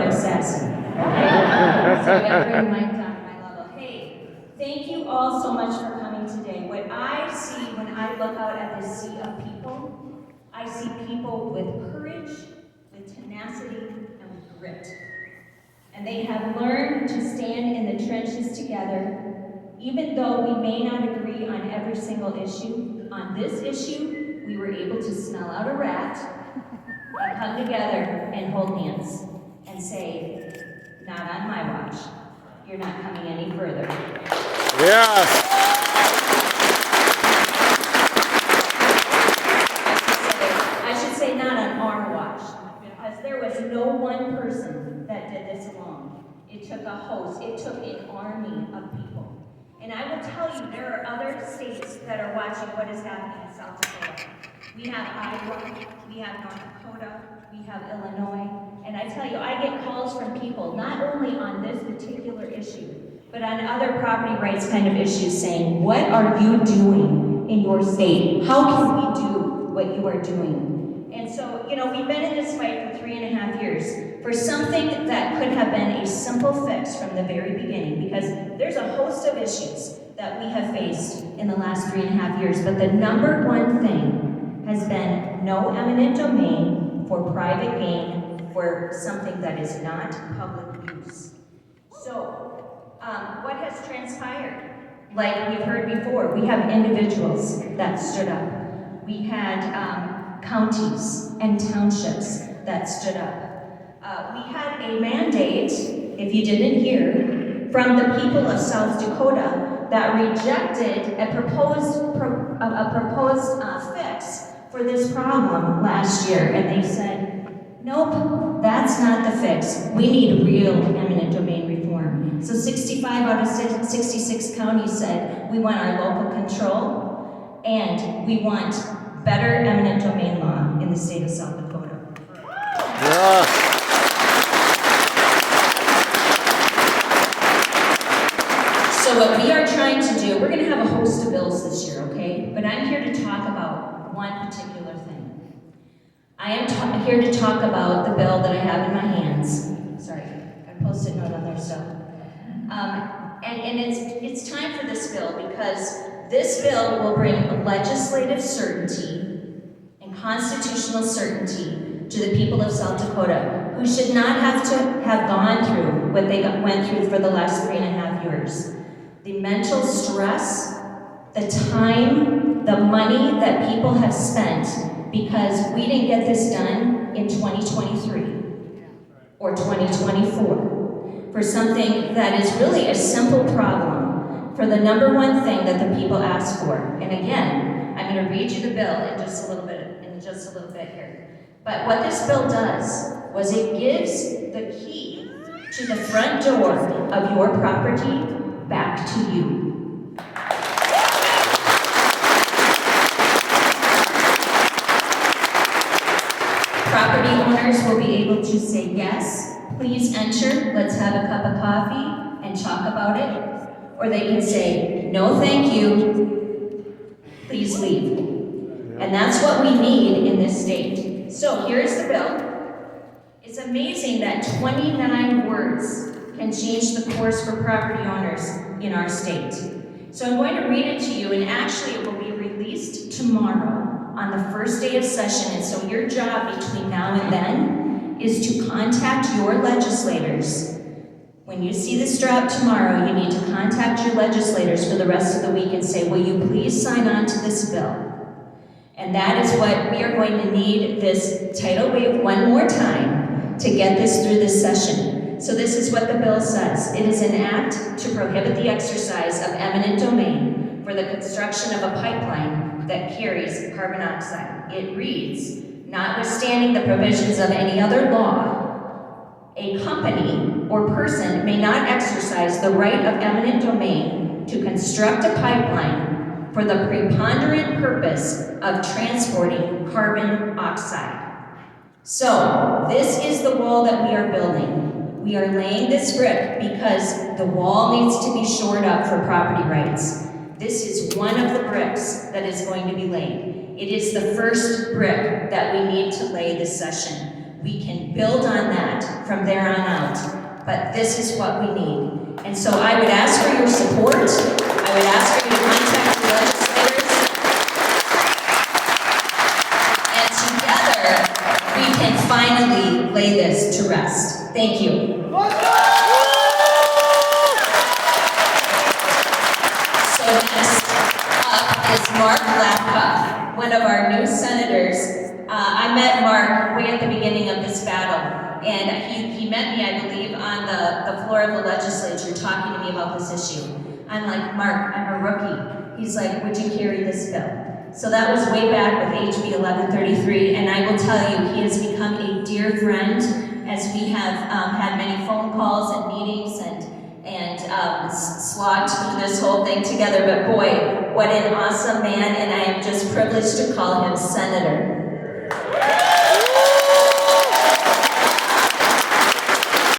I'm sassy. Okay? So you gotta bring Mike down to my level. Hey, thank you all so much for coming today. What I see when I look out at this sea of people, I see people with courage, with tenacity, and with grit. And they have learned to stand in the trenches together, even though we may not agree on every single issue. On this issue, we were able to smell out a rat and come together and hold hands and say, not on my watch. You're not coming any further. Yes. I should say not on our watch, because there was no one person that did this alone. It took a host, it took an army of people. And I will tell you, there are other states that are watching what is happening in South Dakota. We have Iowa, we have North Dakota, we have Illinois, and I tell you, I get calls from people, not only on this particular issue, but on other property rights kind of issues saying, what are you doing in your state? How can we do what you are doing? And so, you know, we've been in this fight for 3.5 years for something that could have been a simple fix from the very beginning, because there's a host of issues that we have faced in the last 3.5 years, but the number one thing has been no eminent domain for private gain for something that is not public use. So, what has transpired? Like we've heard before, we have individuals that stood up. We had counties and townships that stood up. We had a mandate, if you didn't hear, from the people of South Dakota that rejected a proposed fix for this problem last year, and they said, nope, that's not the fix. We need real eminent domain reform. So 65 out of 66 counties said, we want our local control, and we want better eminent domain law in the state of South Dakota. Yeah. So what we are trying to do, we're going to have a host of bills this year, okay? But I'm here to talk about one particular thing. I am here to talk about the bill that I have in my hands. Sorry, I posted a note on there still. And it's time for this bill, because this bill will bring legislative certainty and constitutional certainty to the people of South Dakota, who should not have to have gone through what they went through for the last 3.5 years. The mental stress, the time, the money that people have spent because we didn't get this done in 2023 or 2024 for something that is really a simple problem, for the number one thing that the people ask for. And again, I'm going to read you the bill in just a little bit here. But what this bill does was it gives the key to the front door of your property back to you. Property owners will be able to say, yes, please enter, let's have a cup of coffee and talk about it. Or they can say, no thank you, please leave. And that's what we need in this state. So here's the bill. It's amazing that 29 words can change the course for property owners in our state. So I'm going to read it to you, and actually it will be released tomorrow on the first day of session. And so your job between now and then is to contact your legislators. When you see this drop tomorrow, you need to contact your legislators for the rest of the week and say, will you please sign on to this bill? And that is what we are going to need this tidal wave one more time to get this through this session. So this is what the bill says. It is an act to prohibit the exercise of eminent domain for the construction of a pipeline that carries carbon dioxide. It reads, notwithstanding the provisions of any other law, a company or person may not exercise the right of eminent domain to construct a pipeline for the preponderant purpose of transporting carbon dioxide. So, this is the wall that we are building. We are laying this brick because the wall needs to be shored up for property rights. This is one of the bricks that is going to be laid. It is the first brick that we need to lay this session. We can build on that from there on out. but this is what we need. And so I would ask for your support. I would ask for you to contact the legislators. And together, we can finally lay this to rest. Thank you. So next up is Mark Lapka, one of our new senators. I met Mark way at the beginning of this battle, and he met me, I believe, on the floor of the legislature talking to me about this issue. I'm like, Mark, I'm a rookie. He's like, would you carry this bill? So that was way back with HB 1133, and I will tell you, he has become a dear friend as we have had many phone calls and meetings and slogged through this whole thing together. But boy, what an awesome man, and I am just privileged to call him Senator.